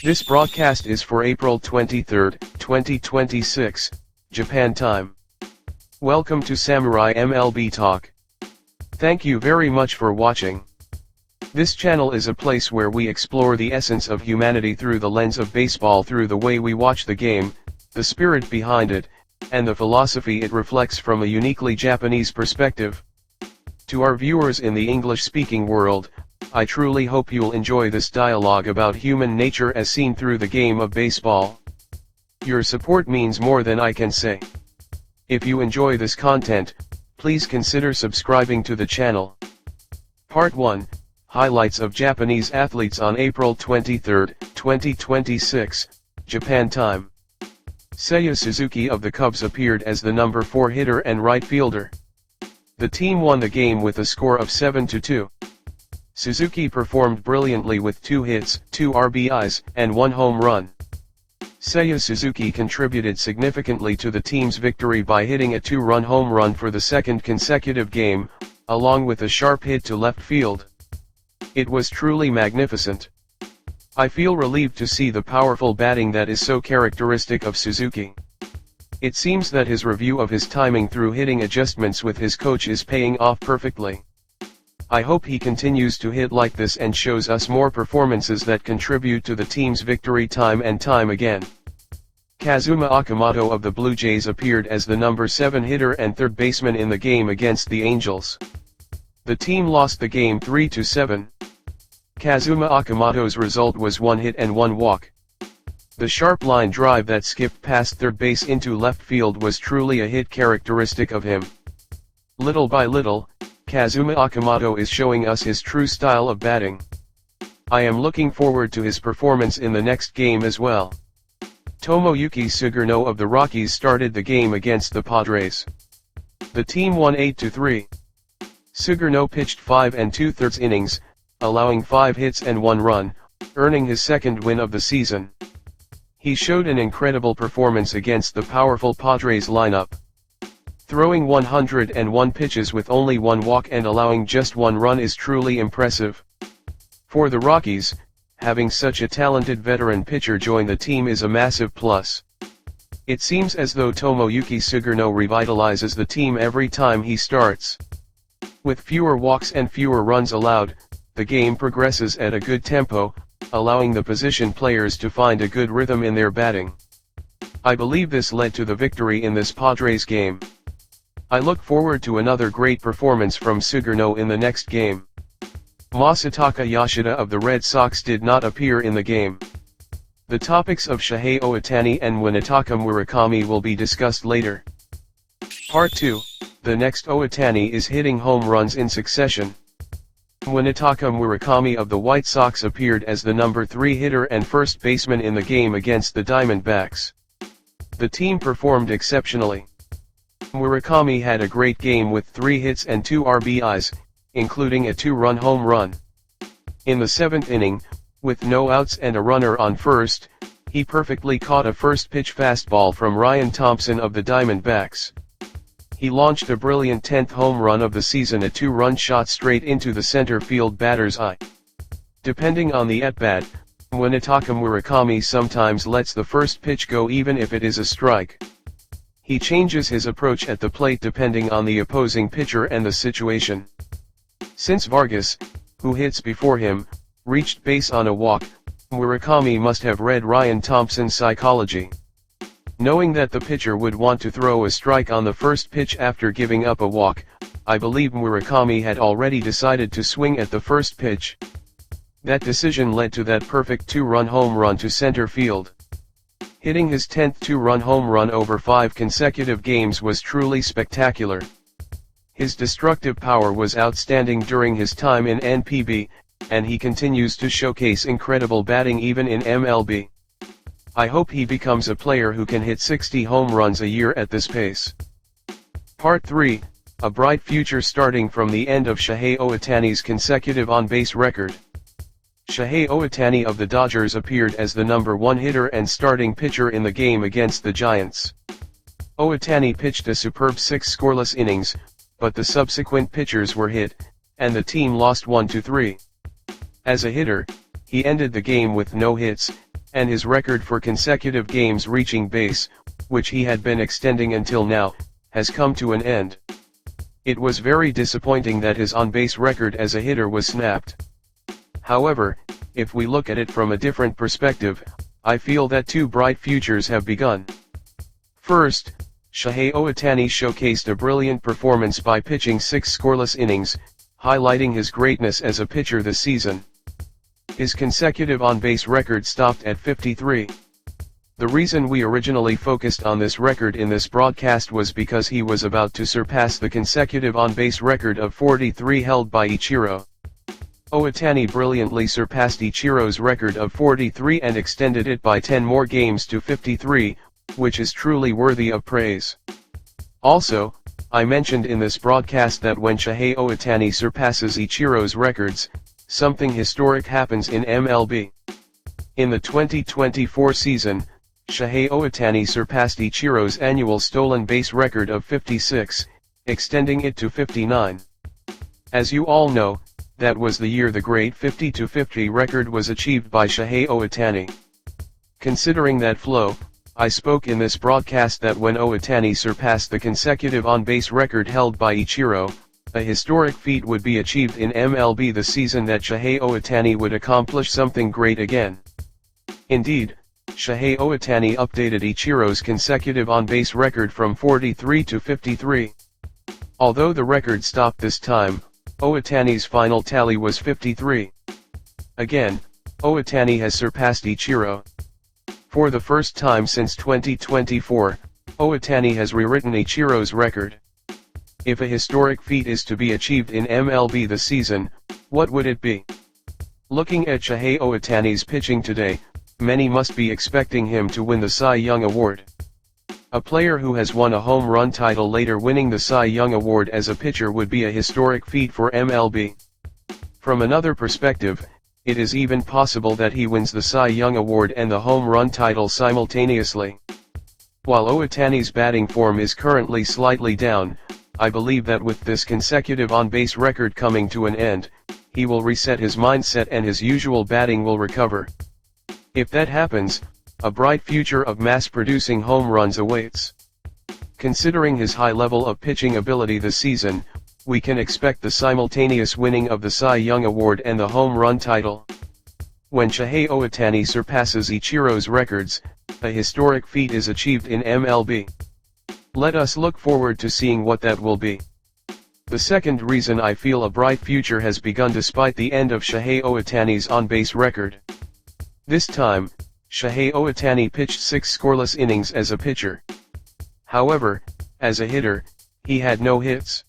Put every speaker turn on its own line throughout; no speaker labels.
This broadcast is for April 23, 2026, Japan time. Welcome to Samurai MLB Talk. Thank you very much for watching. This channel is a place where we explore the essence of humanity through the lens of baseball, through the way we watch the game, the spirit behind it, and the philosophy it reflects from a uniquely Japanese perspective. To our viewers in the English-speaking world, I truly hope you'll enjoy this dialogue about human nature as seen through the game of baseball. Your support means more than I can say. If you enjoy this content, please consider subscribing to the channel. Part 1, Highlights of Japanese Athletes on April 23, 2026, Japan time. Seiya Suzuki of the Cubs appeared as the number 4 hitter and right fielder. The team won the game with a score of 7-2. Suzuki performed brilliantly with 2 hits, 2 RBIs, and 1 home run. Seiya Suzuki contributed significantly to the team's victory by hitting a 2-run home run for the second consecutive game, along with a sharp hit to left field. It was truly magnificent. I feel relieved to see the powerful batting that is so characteristic of Suzuki. It seems that his review of his timing through hitting adjustments with his coach is paying off perfectly. I hope he continues to hit like this and shows us more performances that contribute to the team's victory time and time again. Kazuma Okamoto of the Blue Jays appeared as the number 7 hitter and third baseman in the game against the Angels. The team lost the game 3-7. Kazuma Okamoto's result was 1 hit and 1 walk. The sharp line drive that skipped past third base into left field was truly a hit characteristic of him. Little by little, Kazuma Okamoto is showing us his true style of batting. I am looking forward to his performance in the next game as well. Tomoyuki Sugano of the Rockies started the game against the Padres. The team won 8-3. Sugano pitched 5 2/3 innings, allowing 5 hits and 1 run, earning his second win of the season. He showed an incredible performance against the powerful Padres lineup. Throwing 101 pitches with only 1 walk and allowing just 1 run is truly impressive. For the Rockies, having such a talented veteran pitcher join the team is a massive plus. It seems as though Tomoyuki Sugano revitalizes the team every time he starts. With fewer walks and fewer runs allowed, the game progresses at a good tempo, allowing the position players to find a good rhythm in their batting. I believe this led to the victory in this Padres game. I look forward to another great performance from Sugano in the next game. Masataka Yoshida of the Red Sox did not appear in the game. The topics of Shohei Ohtani and Munetaka Murakami will be discussed later. Part 2, the next Ohtani is hitting home runs in succession. Munetaka Murakami of the White Sox appeared as the number 3 hitter and first baseman in the game against the Diamondbacks. The team performed exceptionally. Murakami had a great game with 3 hits and 2 RBIs, including a 2-run home run. In the 7th inning, with no outs and a runner on first, he perfectly caught a first-pitch fastball from Ryan Thompson of the Diamondbacks. He launched a brilliant 10th home run of the season, a 2-run shot straight into the center field batter's eye. Depending on the at-bat, Munetaka Murakami sometimes lets the first pitch go even if it is a strike. He changes his approach at the plate depending on the opposing pitcher and the situation. Since Vargas, who hits before him, reached base on a walk, Murakami must have read Ryan Thompson's psychology. Knowing that the pitcher would want to throw a strike on the first pitch after giving up a walk, I believe Murakami had already decided to swing at the first pitch. That decision led to that perfect 2-run home run to center field. Hitting his 10th 2-run home run over 5 consecutive games was truly spectacular. His destructive power was outstanding during his time in NPB, and he continues to showcase incredible batting even in MLB. I hope he becomes a player who can hit 60 home runs a year at this pace. Part 3, a bright future starting from the end of Shohei Ohtani's consecutive on-base record. Shohei Ohtani of the Dodgers appeared as the number 1 hitter and starting pitcher in the game against the Giants. Ohtani pitched a superb 6 scoreless innings, but the subsequent pitchers were hit, and the team lost 1-3. As a hitter, he ended the game with no hits, and his record for consecutive games reaching base, which he had been extending until now, has come to an end. It was very disappointing that his on-base record as a hitter was snapped. However, if we look at it from a different perspective, I feel that two bright futures have begun. First, Shohei Ohtani showcased a brilliant performance by pitching 6 scoreless innings, highlighting his greatness as a pitcher this season. His consecutive on-base record stopped at 53. The reason we originally focused on this record in this broadcast was because he was about to surpass the consecutive on-base record of 43 held by Ichiro. Ohtani brilliantly surpassed Ichiro's record of 43 and extended it by 10 more games to 53, which is truly worthy of praise. Also, I mentioned in this broadcast that when Shohei Ohtani surpasses Ichiro's records, something historic happens in MLB. In the 2024 season, Shohei Ohtani surpassed Ichiro's annual stolen base record of 56, extending it to 59. As you all know, that was the year the great 50-50 record was achieved by Shohei Ohtani. Considering that flow, I spoke in this broadcast that when Ohtani surpassed the consecutive on-base record held by Ichiro, a historic feat would be achieved in MLB the season that Shohei Ohtani would accomplish something great again. Indeed, Shohei Ohtani updated Ichiro's consecutive on-base record from 43 to 53. Although the record stopped this time, Ohtani's final tally was 53. Again, Ohtani has surpassed Ichiro. For the first time since 2024, Ohtani has rewritten Ichiro's record. If a historic feat is to be achieved in MLB this season, what would it be? Looking at Shohei Ohtani's pitching today, many must be expecting him to win the Cy Young Award. A player who has won a home run title later winning the Cy Young Award as a pitcher would be a historic feat for MLB. From another perspective, it is even possible that he wins the Cy Young Award and the home run title simultaneously. While Ohtani's batting form is currently slightly down, I believe that with this consecutive on-base record coming to an end, he will reset his mindset and his usual batting will recover. If that happens, a bright future of mass-producing home runs awaits. Considering his high level of pitching ability this season, we can expect the simultaneous winning of the Cy Young Award and the home run title. When Shohei Ohtani surpasses Ichiro's records, a historic feat is achieved in MLB. Let us look forward to seeing what that will be. The second reason I feel a bright future has begun despite the end of Shohei Ohtani's on-base record. This time, Shohei Ohtani pitched 6 scoreless innings as a pitcher. However, as a hitter, he had no hits.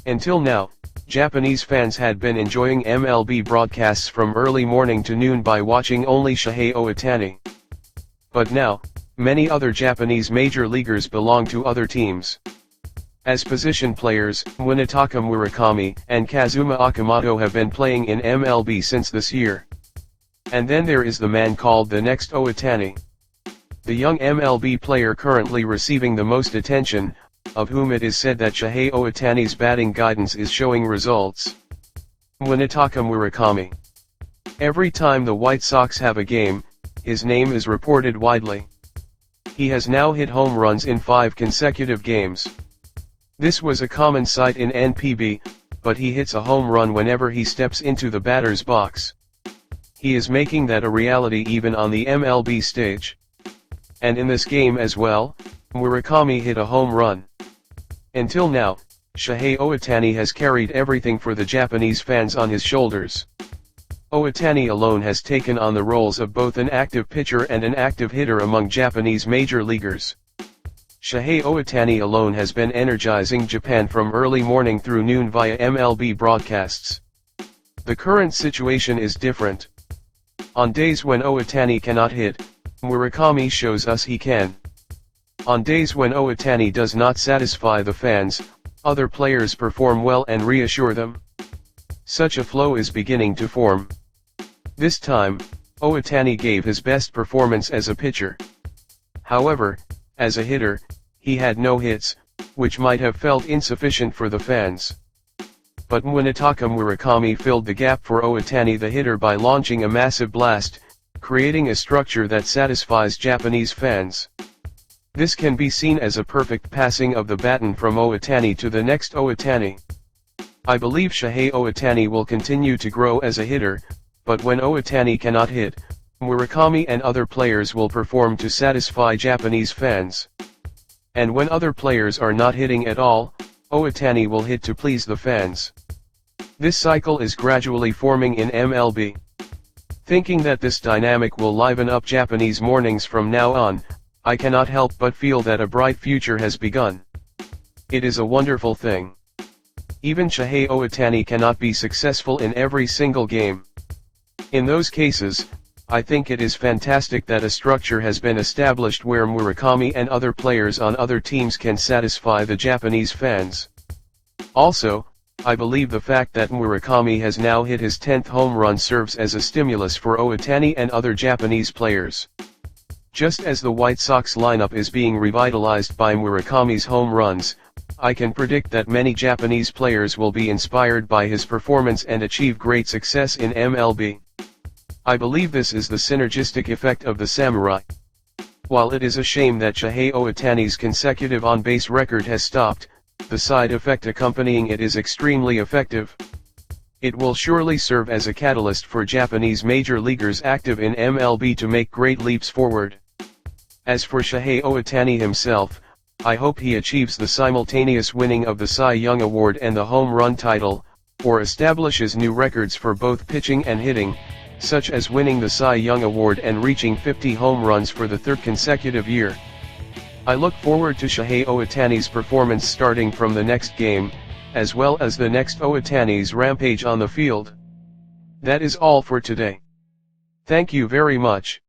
Until now, Japanese fans had been enjoying MLB broadcasts from early morning to noon by watching only Shohei Ohtani. But now, many other Japanese major leaguers belong to other teams. As position players, Munetaka Murakami and Kazuma Okamoto have been playing in MLB since this year. And then there is the man called the next Ohtani. The young MLB player currently receiving the most attention, of whom it is said that Shohei Ohtani's batting guidance is showing results. Munetaka Murakami. Every time the White Sox have a game, his name is reported widely. He has now hit home runs in 5 consecutive games. This was a common sight in NPB, but he hits a home run whenever he steps into the batter's box. He is making that a reality even on the MLB stage. And in this game as well, Murakami hit a home run. Until now, Shohei Ohtani has carried everything for the Japanese fans on his shoulders. Ohtani alone has taken on the roles of both an active pitcher and an active hitter among Japanese major leaguers. Shohei Ohtani alone has been energizing Japan from early morning through noon via MLB broadcasts. The current situation is different. On days when Ohtani cannot hit, Murakami shows us he can. On days when Ohtani does not satisfy the fans, other players perform well and reassure them. Such a flow is beginning to form. This time, Ohtani gave his best performance as a pitcher. However, as a hitter, he had no hits, which might have felt insufficient for the fans. But Munetaka Murakami filled the gap for Ohtani the hitter by launching a massive blast, creating a structure that satisfies Japanese fans. This can be seen as a perfect passing of the baton from Ohtani to the next Ohtani. I believe Shohei Ohtani will continue to grow as a hitter, but when Ohtani cannot hit, Murakami and other players will perform to satisfy Japanese fans. And when other players are not hitting at all, Ohtani will hit to please the fans. This cycle is gradually forming in MLB. Thinking that this dynamic will liven up Japanese mornings from now on, I cannot help but feel that a bright future has begun. It is a wonderful thing. Even Shohei Ohtani cannot be successful in every single game. In those cases, I think it is fantastic that a structure has been established where Murakami and other players on other teams can satisfy the Japanese fans. Also, I believe the fact that Murakami has now hit his 10th home run serves as a stimulus for Ohtani and other Japanese players. Just as the White Sox lineup is being revitalized by Murakami's home runs, I can predict that many Japanese players will be inspired by his performance and achieve great success in MLB. I believe this is the synergistic effect of the samurai. While it is a shame that Shohei Ohtani's consecutive on-base record has stopped, the side effect accompanying it is extremely effective. It will surely serve as a catalyst for Japanese major leaguers active in MLB to make great leaps forward. As for Shohei Ohtani himself, I hope he achieves the simultaneous winning of the Cy Young Award and the home run title, or establishes new records for both pitching and hitting, such as winning the Cy Young Award and reaching 50 home runs for the third consecutive year. I look forward to Shohei Ohtani's performance starting from the next game, as well as the next Ohtani's rampage on the field. That is all for today. Thank you very much.